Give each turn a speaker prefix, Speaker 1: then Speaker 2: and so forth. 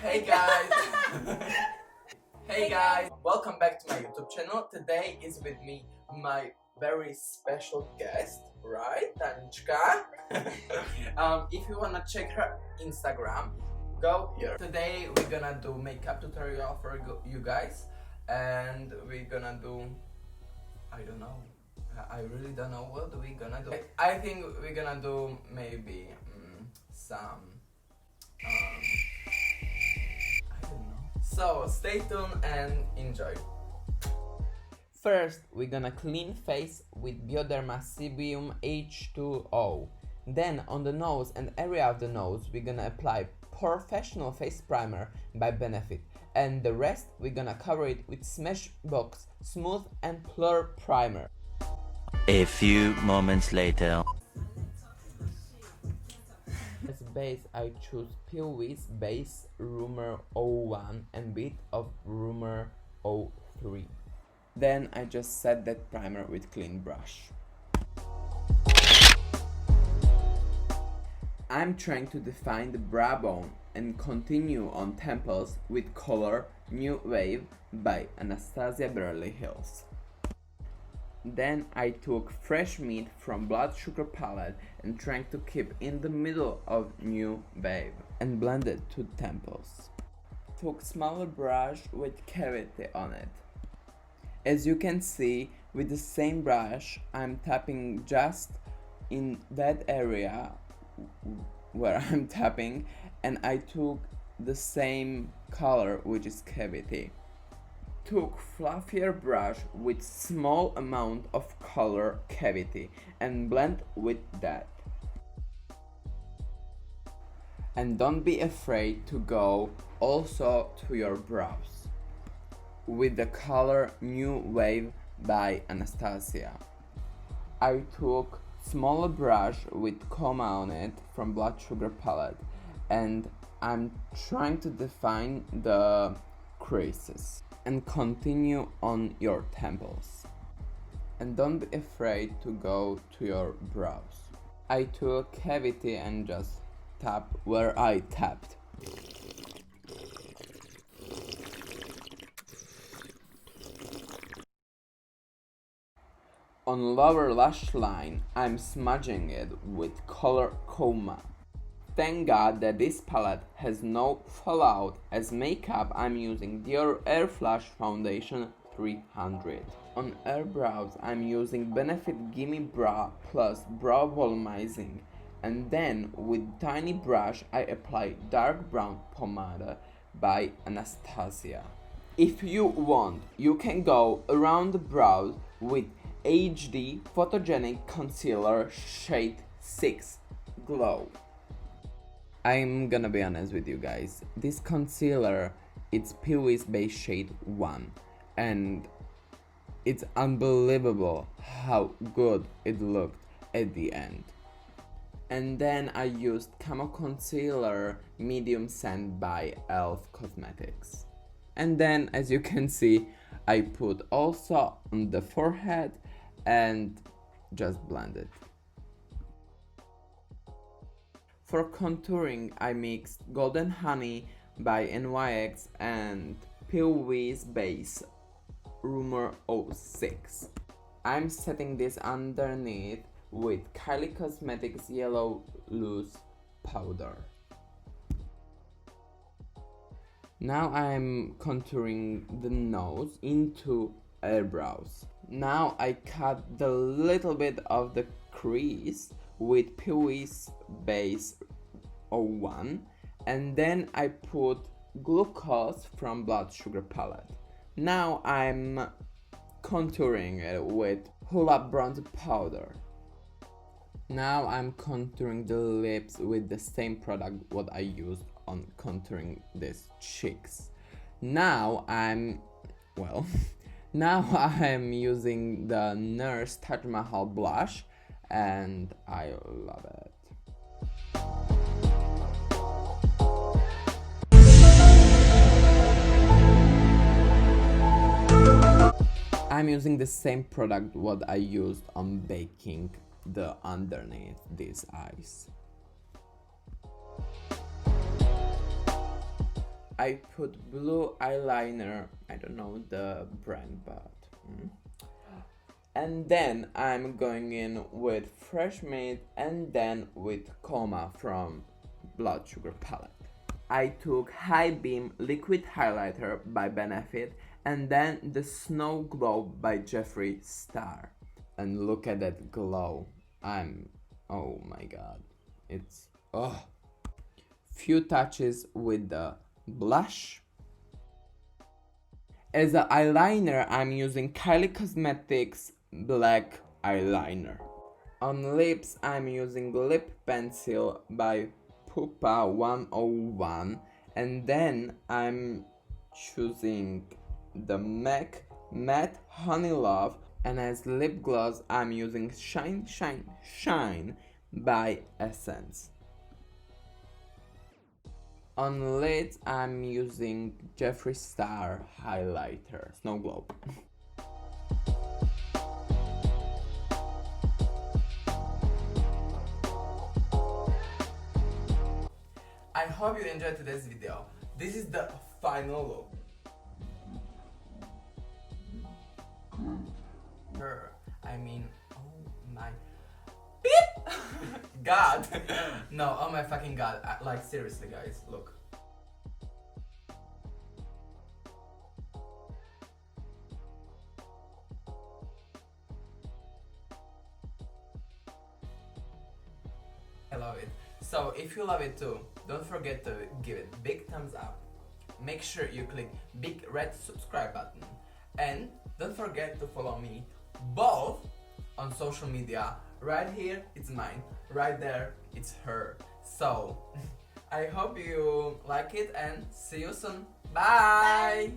Speaker 1: Hey guys! Hey guys! Welcome back to my YouTube channel. Today is with me my very special guest, right, Tanichka? If you wanna check her Instagram, go here. Today we're gonna do makeup tutorial for you guys, and we're gonna do, I don't know. I really don't know what we're gonna do. I think we're gonna do maybe some. I don't know. So stay tuned and enjoy. First, we're gonna clean face with Bioderma Sebium H2O. Then, on the nose and area of the nose, we're gonna apply Professional Face Primer by Benefit. And the rest, we're gonna cover it with Smashbox Smooth and Blur Primer.
Speaker 2: A few moments later.
Speaker 1: As base, I choose Pilwis Base Rumor 01 and bit of Rumor 03. Then I just set that primer with clean brush. I'm trying to define the brow bone and continue on temples with color New Wave by Anastasia Beverly Hills. Then I took Fresh Meat from Blood Sugar palette and trying to keep in the middle of New Wave and blended to temples. Took smaller brush with cavity on it. As you can see, with the same brush, I'm tapping just in that area where I'm tapping, and I took the same color, which is cavity. Took fluffier brush with small amount of color cavity and blend with that. And don't be afraid to go also to your brows with the color New Wave by Anastasia. I took smaller brush with coma on it from Blood Sugar palette, and I'm trying to define the creases and continue on your temples. And don't be afraid to go to your brows. I took cavity and just tap where I tapped. On lower lash line, I'm smudging it with color Coma. Thank God that this palette has no fallout. As makeup, I'm using Dior Air Flash Foundation 300. On eyebrows, I'm using Benefit Gimme Brow Plus Brow Volumizing. And then, with tiny brush, I apply dark brown pomade by Anastasia. If you want, you can go around the brows with HD Photogenic Concealer Shade 6 Glow. I'm gonna be honest with you guys, this concealer, it's Pilwis Base Shade 1, and it's unbelievable how good it looked at the end. And then I used Camo Concealer Medium Scent by e.l.f. Cosmetics. And then, as you can see, I put also on the forehead and just blend it. For contouring, I mixed Golden Honey by NYX and Pilwis Base Rumor 06. I'm setting this underneath with Kylie Cosmetics Yellow Loose Powder. Now I'm contouring the nose into eyebrows. Now I cut the little bit of the crease with Pilwis Base 01, and then I put Glucose from Blood Sugar palette. Now I'm contouring it with Hoola Bronze Powder. Now I'm contouring the lips with the same product what I used on contouring these cheeks. Now I'm using the Nurse Taj Mahal blush, and I love it. I'm using the same product what I used on baking the underneath these eyes. I put blue eyeliner, I don't know the brand, but and then I'm going in with Fresh Mint and then with Coma from Blood Sugar palette. I took High Beam Liquid Highlighter by Benefit and then the Snow Glow by Jeffree Star. And look at that glow. Oh my god. It's, oh. Few touches with the blush. As an eyeliner, I'm using Kylie Cosmetics Black Eyeliner. On lips, I'm using Lip Pencil by Pupa 101, and then I'm choosing the MAC Matte Honey Love, and as lip gloss, I'm using Shine Shine Shine by Essence. On lids, I'm using Jeffree Star highlighter, Snow Glow. I hope you enjoyed today's video. This is the final look. I mean, oh my beep! God! No, oh my fucking god. Like, seriously, guys, look. I love it. So, if you love it too, don't forget to give it big thumbs up. Make sure you click big red subscribe button. And don't forget to follow me both on social media. Right here, it's mine. Right there, it's her. So, I hope you like it and see you soon. Bye!